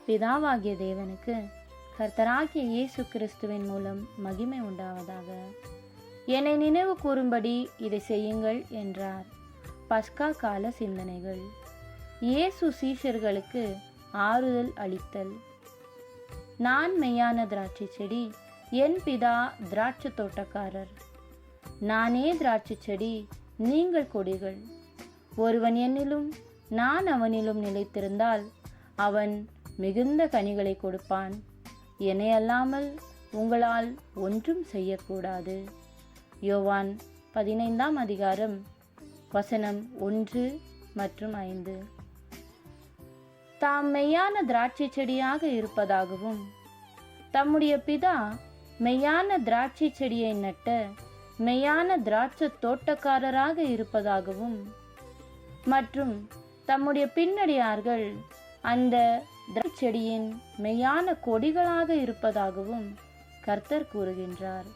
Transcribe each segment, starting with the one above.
பிதாவாகிய தேவனுக்கு கர்த்தராகிய இயேசு கிறிஸ்துவின் மூலம் மகிமை உண்டாவதாக. என்னை நினைவு கூறும்படி இதை செய்யுங்கள் என்றார். பஸ்கா கால சிந்தனைகள். இயேசு சீஷர்களுக்கு ஆறுதல் அளித்தல். நான் மெய்யான திராட்சை செடி, என் பிதா திராட்சை தோட்டக்காரர். நானே திராட்சை செடி, நீங்கள் கொடிகள். ஒருவன் என்னிலும் நான் அவனிலும் நிலைத்திருந்தால் அவன் மிகுந்த கனிகளை கொடுப்பான். என்னை அல்லாமல் உங்களால் ஒன்றும் செய்யக்கூடாது. யோவான் 15ஆம் அதிகாரம் வசனம் 1 மற்றும் 5. தாம் மெய்யான திராட்சை செடியாக இருப்பதாகவும் தம்முடைய பிதா மெய்யான திராட்சை செடியை நட்ட மெய்யான திராட்சை தோட்டக்காரராக இருப்பதாகவும் மற்றும் தம்முடைய பின்னடியார்கள் அந்த திராட்சை செடியின் மெய்யான கொடிகளாக இருப்பதாகவும் கர்த்தர் கூறுகின்றார்.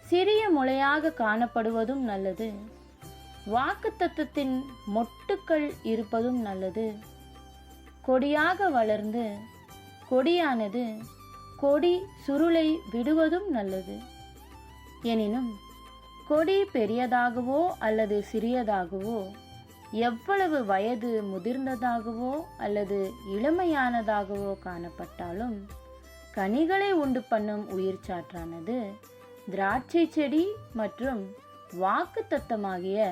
சிறிய முளையாக காணப்படுவதும் நல்லது, வாக்குத்தத்தத்தின் மொட்டுக்கள் இருப்பதும் நல்லது. கொடியாக வளர்ந்து கொடியானது கொடி சுருளை விடுவதும் நல்லது. எனினும் கொடி பெரியதாகவோ அல்லது சிறியதாகவோ, எவ்வளவு வயது முதிர்ந்ததாகவோ அல்லது இளமையானதாகவோ காணப்பட்டாலும் கனிகளை உண்டு பண்ணும் உயிர் சாற்றானது திராட்சை செடி மற்றும் வாக்குத்தத்தமாகிய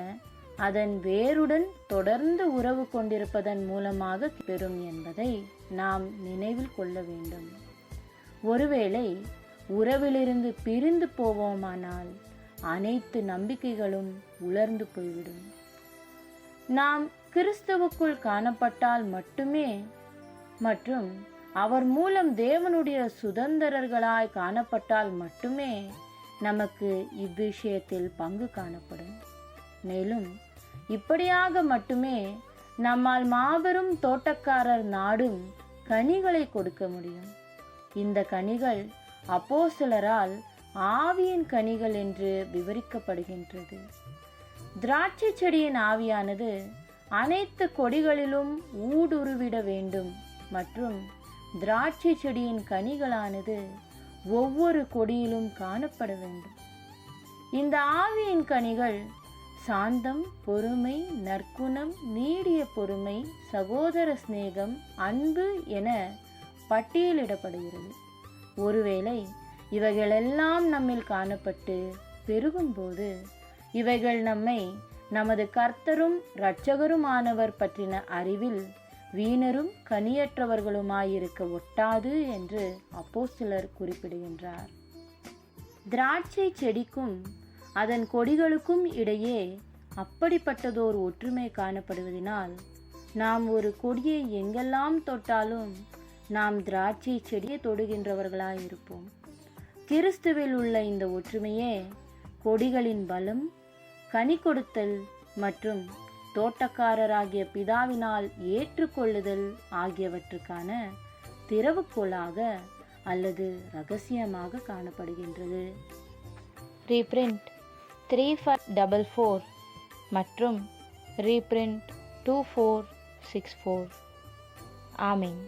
அதன் வேருடன் தொடர்ந்து உறவு கொண்டிருப்பதன் மூலமாக பெறும் என்பதை நாம் நினைவில் கொள்ள வேண்டும். ஒருவேளை உறவிலிருந்து பிரிந்து போவோமானால் அனைத்து நம்பிக்கைகளும் உலர்ந்து போய்விடும். நாம் கிறிஸ்துவுக்குள் காணப்பட்டால் மட்டுமே மற்றும் அவர் மூலம் தேவனுடைய சுதந்திரர்களாய் காணப்பட்டால் மட்டுமே நமக்கு இவ்விஷயத்தில் பங்கு காணப்படும். மேலும் இப்படியாக மட்டுமே நம்மால் மாபெரும் தோட்டக்காரர் நாடும் கனிகளை கொடுக்க முடியும். இந்த கனிகள் அப்போஸ்தலரால் ஆவியின் கனிகள் என்று விவரிக்கப்படுகின்றது. திராட்சை செடியின் ஆவியானது அனைத்து கொடிகளிலும் ஊடுருவிட வேண்டும் மற்றும் திராட்சை செடியின் கனிகளானது ஒவ்வொரு கொடியிலும் காணப்பட வேண்டும். இந்த ஆவியின் கனிகள் சாந்தம், பொறுமை, நற்குணம், நீடிய பொறுமை, சகோதர சிநேகம், அன்பு என பட்டியலிடப்படுகிறது. ஒருவேளை இவைகளெல்லாம் நம்மில் காணப்பட்டு பெருகும்போது இவைகள் நம்மை நமது கர்த்தரும் இரட்சகருமானவர் பற்றின அறிவில் வீணரும் கனியற்றவர்களுமாயிருக்க ஒட்டாது என்று அப்போஸ்தலர் குறிப்பிடுகின்றார். திராட்சை செடிக்கும் அதன் கொடிகளுக்கும் இடையே அப்படிப்பட்டதோர் ஒற்றுமை காணப்படுவதனால் நாம் ஒரு கொடியை எங்கெல்லாம் தொட்டாலும் நாம் திராட்சை செடியை தொடுகின்றவர்களாயிருப்போம். கிறிஸ்துவில் உள்ள இந்த ஒற்றுமையே கொடிகளின் பலம், கனி கொடுத்தல் மற்றும் தோட்டக்காரராகிய பிதாவினால் ஏற்றுக்கொள்ளுதல் ஆகியவற்றுக்கான திறவுகோலாக அல்லது இரகசியமாக காணப்படுகின்றது. ரீப்ரிண்ட் 3444 மற்றும் ரீப்ரிண்ட் 2464. ஆமீன்.